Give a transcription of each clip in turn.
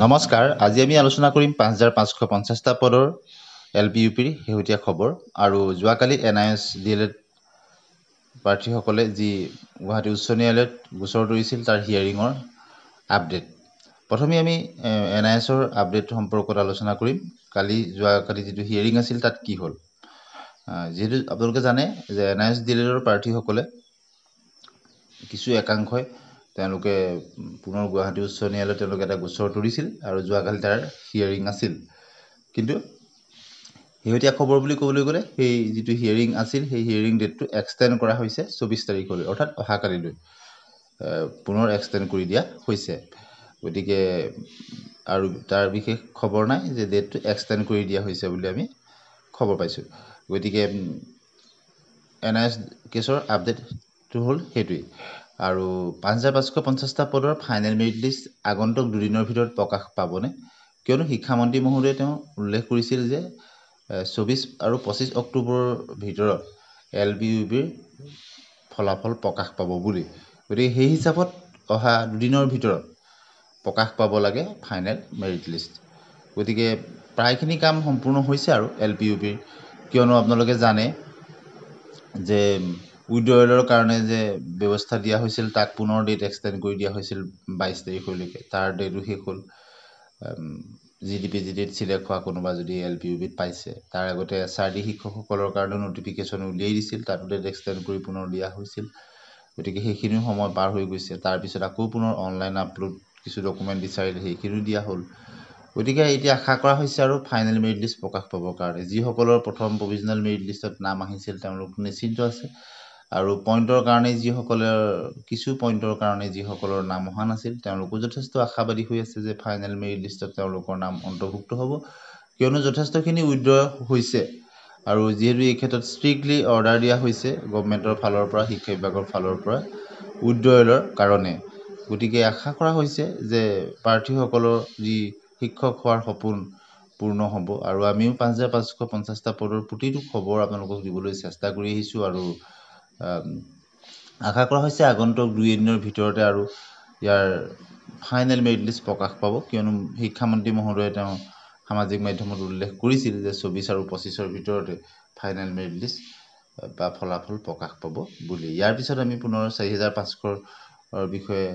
নমস্কাৰ, আজি আমি আলোচনা কৰিম ৫৫৫০টা পদৰ LPUPৰ শেহতীয়া খবৰ আৰু যোৱাকালি NIS DLED প্ৰাৰ্থীসকলে যি গুৱাহাটী উচ্চ ন্যায়ালয়ত গোচৰ তৰিছিল তাৰ হিয়াৰিঙৰ আপডেট। প্ৰথমে আমি NISৰ আপডেট সম্পৰ্কত আলোচনা কৰিম। যোৱাকালি যিটো হিয়াৰিং আছিল তাত কি হ'ল। যিহেতু আপোনালোকে জানে যে NIS DLEDৰ প্ৰাৰ্থীসকলে কিছু একাংশই তেওঁলোকে পুনৰ গুৱাহাটী উচ্চ ন্যায়ালয়ত তেওঁলোকে এটা গোচৰ তৰিছিল আৰু যোৱাকালি তাৰ হিয়াৰিং আছিল। কিন্তু শেহতীয়া খবৰ বুলি ক'বলৈ গ'লে সেই যিটো হিয়াৰিং আছিল সেই হিয়াৰিং ডেটটো এক্সটেণ্ড কৰা হৈছে ২৪ তাৰিখলৈ, অৰ্থাৎ অহাকালিলৈ পুনৰ এক্সটেণ্ড কৰি দিয়া হৈছে। গতিকে আৰু তাৰ বিশেষ খবৰ নাই যে ডেটটো এক্সটেণ্ড কৰি দিয়া হৈছে বুলি আমি খবৰ পাইছোঁ। গতিকে NIS কেছৰ আপডেটটো হ'ল সেইটোৱেই। আৰু ৫৫৫০টা পদৰ ফাইনেল মেৰিট লিষ্ট আগন্তুক দুদিনৰ ভিতৰত প্ৰকাশ পাবনে? কিয়নো শিক্ষামন্ত্ৰী মহোদয়ে তেওঁ উল্লেখ কৰিছিল যে ২৪ আৰু ২৫ অক্টোবৰৰ ভিতৰত LPUPৰ ফলাফল প্ৰকাশ পাব বুলি। গতিকে সেই হিচাপত অহা দুদিনৰ ভিতৰত প্ৰকাশ পাব লাগে ফাইনেল মেৰিট লিষ্ট। গতিকে প্ৰায়খিনি কাম সম্পূৰ্ণ হৈছে আৰু LPUPৰ, কিয়নো আপোনালোকে জানে যে উইথড্ৰয়েলৰ কাৰণে যে ব্যৱস্থা দিয়া হৈছিল তাক পুনৰ ডেট এক্সটেণ্ড কৰি দিয়া হৈছিল ২২ তাৰিখলৈকে। তাৰ ডেটো শেষ হ'ল। GDPত চিলেক্ট হোৱা কোনোবা যদি LPUPত পাইছে তাৰ আগতে SRD শিক্ষকসকলৰ কাৰণে নটিফিকেশ্যন উলিয়াই দিছিল, তাতো ডেট এক্সটেণ্ড কৰি পুনৰ দিয়া হৈছিল। গতিকে সেইখিনিও সময় পাৰ হৈ গৈছে। তাৰপিছত আকৌ পুনৰ অনলাইন আপলোড কিছু ডকুমেণ্ট বিচাৰিলে সেইখিনিও দিয়া হ'ল। গতিকে এতিয়া আশা কৰা হৈছে আৰু ফাইনেল মেৰিট লিষ্ট প্ৰকাশ পাবৰ কাৰণে। যিসকলৰ প্ৰথম প্ৰভিজনেল মেৰিট লিষ্টত নাম আহিছিল তেওঁলোক নিশ্চিন্ত আছে, আৰু কিছু পইণ্টৰ কাৰণে যিসকলৰ নাম অহা নাছিল তেওঁলোকো যথেষ্ট আশাবাদী হৈ আছে যে ফাইনেল মেৰিট লিষ্টত তেওঁলোকৰ নাম অন্তৰ্ভুক্ত হ'ব, কিয়নো যথেষ্টখিনি উইথড্ৰ হৈছে। আৰু যিহেতু এই ক্ষেত্ৰত ষ্ট্ৰিক্টলি অৰ্ডাৰ দিয়া হৈছে গভমেণ্টৰ ফালৰ পৰা, শিক্ষা বিভাগৰ ফালৰ পৰা উইথড্ৰয়েলৰ কাৰণে। গতিকে আশা কৰা হৈছে যে প্ৰাৰ্থীসকলৰ যি শিক্ষক হোৱাৰ সপোন পূৰ্ণ হ'ব। আৰু আমিও ৫৫৫০টা পদৰ প্ৰতিটো খবৰ আপোনালোকক দিবলৈ চেষ্টা কৰি আহিছোঁ, আৰু আশা কৰা হৈছে আগন্তুক ২ দিনৰ ভিতৰতে আৰু ইয়াৰ ফাইনেল মেৰিট লিষ্ট প্ৰকাশ পাব, কিয়নো শিক্ষামন্ত্ৰী মহোদয়ে তেওঁ সামাজিক মাধ্যমত উল্লেখ কৰিছিল যে ২৪ আৰু ২৫ৰ ভিতৰতে ফাইনেল মেৰিট লিষ্ট বা ফলাফল প্ৰকাশ পাব বুলি। ইয়াৰ পিছত আমি পুনৰ ৪৫০০ৰ বিষয়ে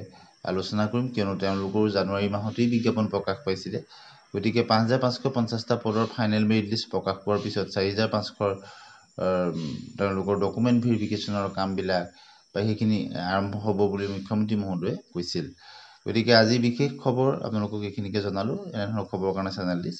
আলোচনা কৰিম, কিয়নো তেওঁলোকৰো জানুৱাৰী মাহতেই বিজ্ঞাপন প্ৰকাশ পাইছিলে। গতিকে ৫৫৫০টা পদৰ ফাইনেল মেৰিট লিষ্ট প্ৰকাশ পোৱাৰ পিছত ৪৫০০ৰ তেওঁলোকৰ ডকুমেণ্ট ভেৰিফিকেশ্যনৰ কামবিলাক বা সেইখিনি আৰম্ভ হ'ব বুলি মুখ্যমন্ত্ৰী মহোদয়ে কৈছিল। গতিকে আজি বিশেষ খবৰ আপোনালোকক এইখিনিকে জনালোঁ। এনেধৰণৰ খবৰৰ কাৰণে চেনেলটি